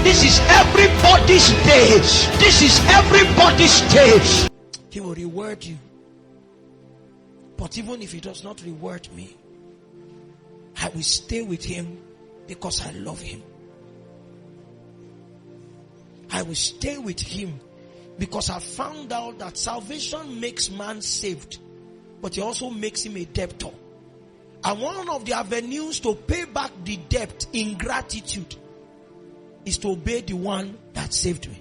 This is everybody's day. This is everybody's day. He will reward you. But even if he does not reward me, I will stay with him because I love him. I will stay with him because I found out that salvation makes man saved, but it also makes him a debtor. And one of the avenues to pay back the debt in gratitude is to obey the one that saved me.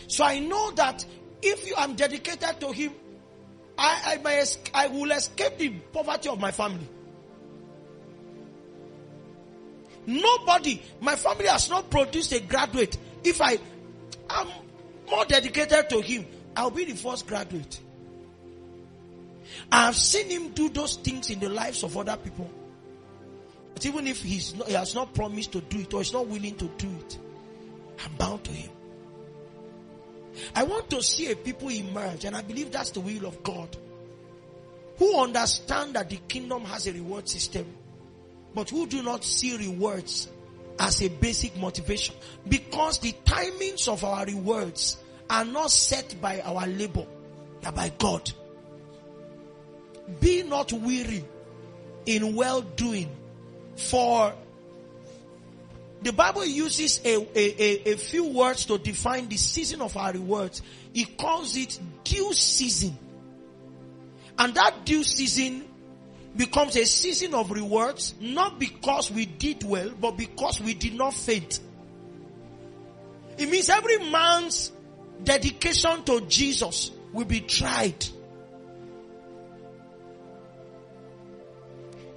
So I know that if you am dedicated to him, I will escape the poverty of my family. Nobody, my family has not produced a graduate. If I am more dedicated to him, I'll be the first graduate. I have seen him do those things in the lives of other people. But even if he has not promised to do it, or is not willing to do it, I'm bound to him. I want to see a people emerge, and I believe that's the will of God, who understand that the kingdom has a reward system, but who do not see rewards as a basic motivation, because the timings of our rewards are not set by our labor, they are by God. Be not weary in well-doing, for the Bible uses a few words to define the season of our rewards. It calls it due season. And that due season becomes a season of rewards, not because we did well, but because we did not faint. It means every man's dedication to Jesus will be tried.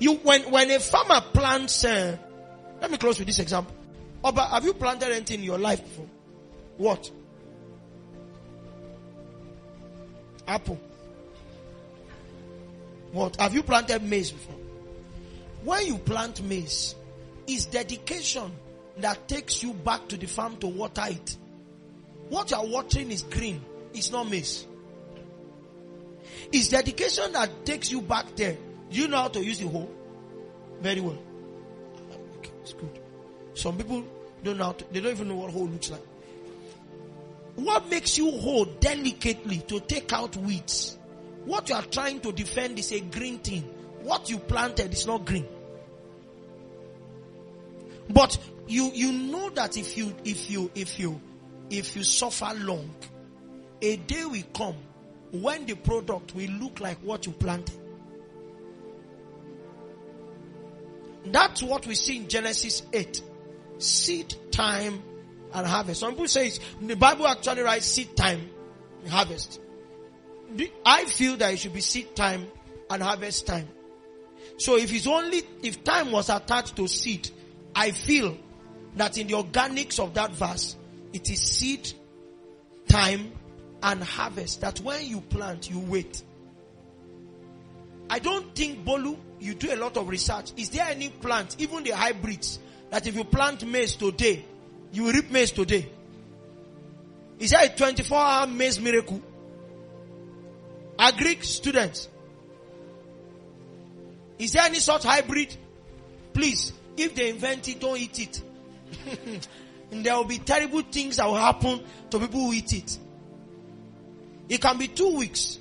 When a farmer plants, let me close with this example. Oba, have you planted anything in your life before? What? Apple. What? Have you planted maize before? When you plant maize, it's dedication that takes you back to the farm to water it. What you are watering is green. It's not maize. It's dedication that takes you back there. Do you know how to use the hoe? Very well. Okay, it's good. Some people don't know how to, they don't even know what hoe looks like. What makes you hoe delicately to take out weeds? What you are trying to defend is a green thing. What you planted is not green. But you know that if you suffer long, a day will come when the product will look like what you planted. That's what we see in Genesis 8. Seed time and harvest. Some people say the Bible actually writes seed time and harvest. I feel that it should be seed time and harvest time. So if time was attached to seed, I feel that in the organics of that verse, it is seed time and harvest. That when you plant, you wait. I don't think, Bolu, you do a lot of research. Is there any plant, even the hybrids, that if you plant maize today, you will reap maize today? Is there a 24-hour maize miracle? Agric students, is there any such hybrid? Please, if they invent it, don't eat it. And there will be terrible things that will happen to people who eat it. It can be 2 weeks.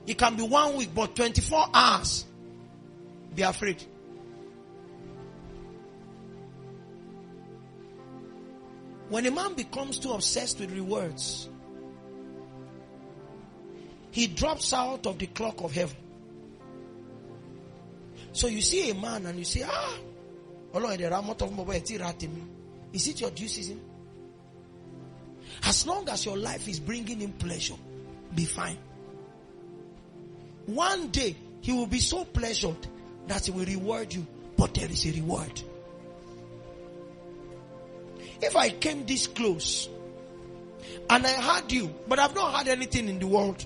It can be 1 week, but 24 hours. Be afraid. When a man becomes too obsessed with rewards, he drops out of the clock of heaven. So you see a man and you say, is it your due season? As long as your life is bringing him pleasure, be fine. One day, he will be so pleasured that he will reward you. But there is a reward. If I came this close and I had you, but I've not had anything in the world,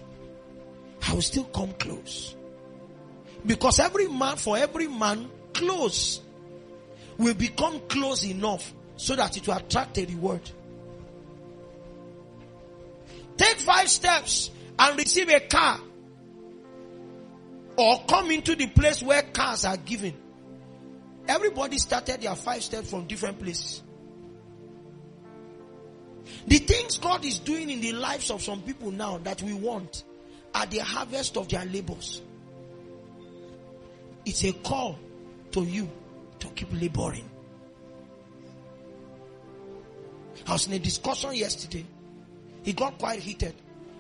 I will still come close. Because for every man, close will become close enough so that it will attract a reward. take 5 steps and receive a car, or come into the place where cars are given. Everybody started their 5 steps from different places. The things God is doing in the lives of some people now that we want are the harvest of their labors. It's a call to you to keep laboring. I was in a discussion yesterday. It got quite heated,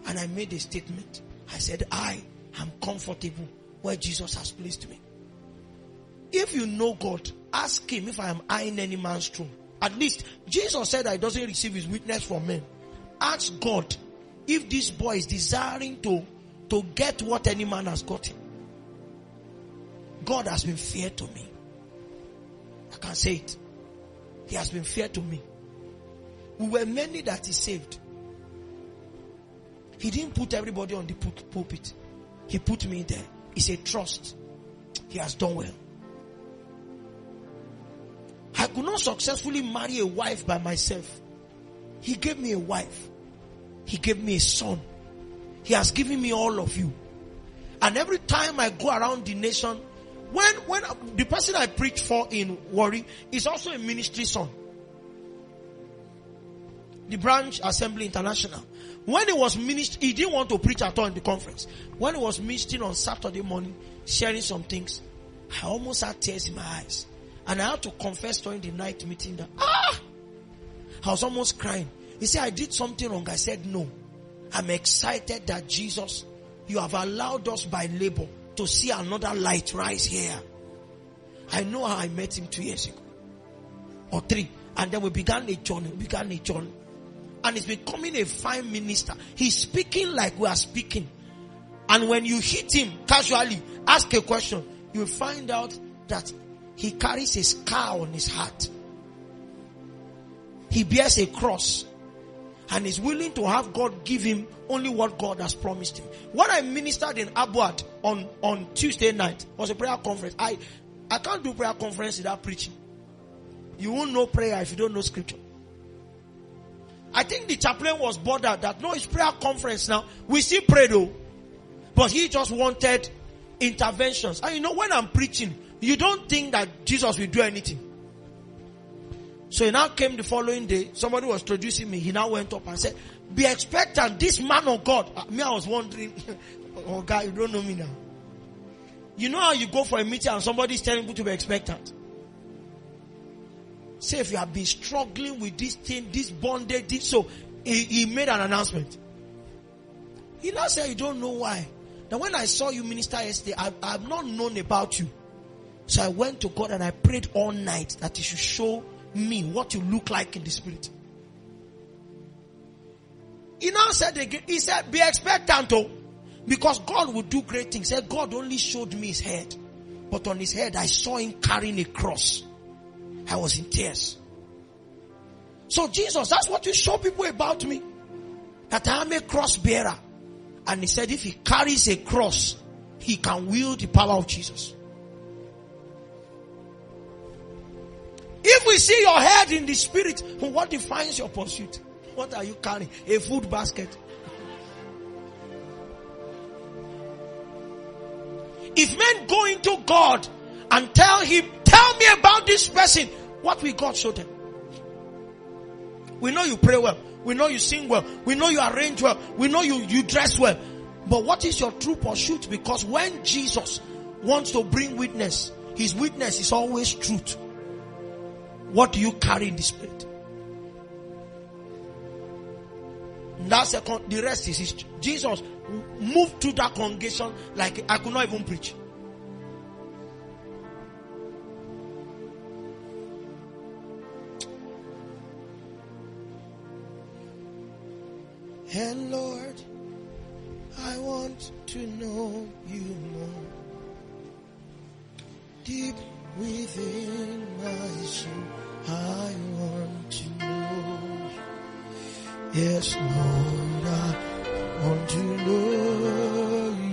and I made a statement. I said, I am comfortable where Jesus has placed me. If you know God, ask him if I am eyeing any man's throne. At least Jesus said that he doesn't receive his witness from men. Ask God if this boy is desiring to get what any man has gotten. God has been fair to me. I can say it. He has been fair to me. We were many that he saved. He didn't put everybody on the pulpit. He put me there. It's a trust. He has done well. I could not successfully marry a wife by myself. He gave me a wife. He gave me a son. He has given me all of you. And every time I go around the nation, when the person I preach for in Warri is also a ministry son. The Branch Assembly International. When he was ministering, he didn't want to preach at all in the conference. When he was ministering on Saturday morning, sharing some things, I almost had tears in my eyes. And I had to confess during the night meeting that, I was almost crying. He said, I did something wrong. I said, no. I'm excited that Jesus, you have allowed us by labor to see another light rise here. I know how I met him 2 years ago. Or 3. And then we began a journey. And he's becoming a fine minister. He's speaking like we are speaking. And when you hit him casually, ask a question, you'll find out that he carries a scar on his heart. He bears a cross. And is willing to have God give him only what God has promised him. What I ministered in Abuad on Tuesday night was a prayer conference. I can't do prayer conference without preaching. You won't know prayer if you don't know scripture. I think the chaplain was bothered that no, it's prayer conference now. We still pray though. But he just wanted interventions. And you know, when I'm preaching, you don't think that Jesus will do anything. So he now came the following day. Somebody was introducing me. He now went up and said, be expectant. This man of God. I was wondering, oh God, you don't know me now. You know how you go for a meeting and somebody is telling you to be expectant. Say if you have been struggling with this thing, this bondage, so he made an announcement. He now said, you don't know why. Now when I saw you minister yesterday, I've not known about you. So I went to God and I prayed all night that he should show me what you look like in the spirit. He now said again, he said, be expectant oh, because God will do great things. He said, God only showed me his head. But on his head, I saw him carrying a cross. I was in tears. So Jesus, that's what you show people about me. That I am a cross bearer. And he said, if he carries a cross, he can wield the power of Jesus. If we see your head in the spirit, what defines your pursuit? What are you carrying? A food basket. If men go into God and tell him, tell me about this person, what will God show them? We know you pray well. We know you sing well. We know you arrange well. We know you dress well. But what is your true pursuit? Because when Jesus wants to bring witness, his witness is always truth. What do you carry in the spirit? That's the rest is history. Jesus moved through that congregation like I could not even preach. And Lord, I want to know you more. Deep within my soul, I want to know you. Yes, Lord, I want to know you.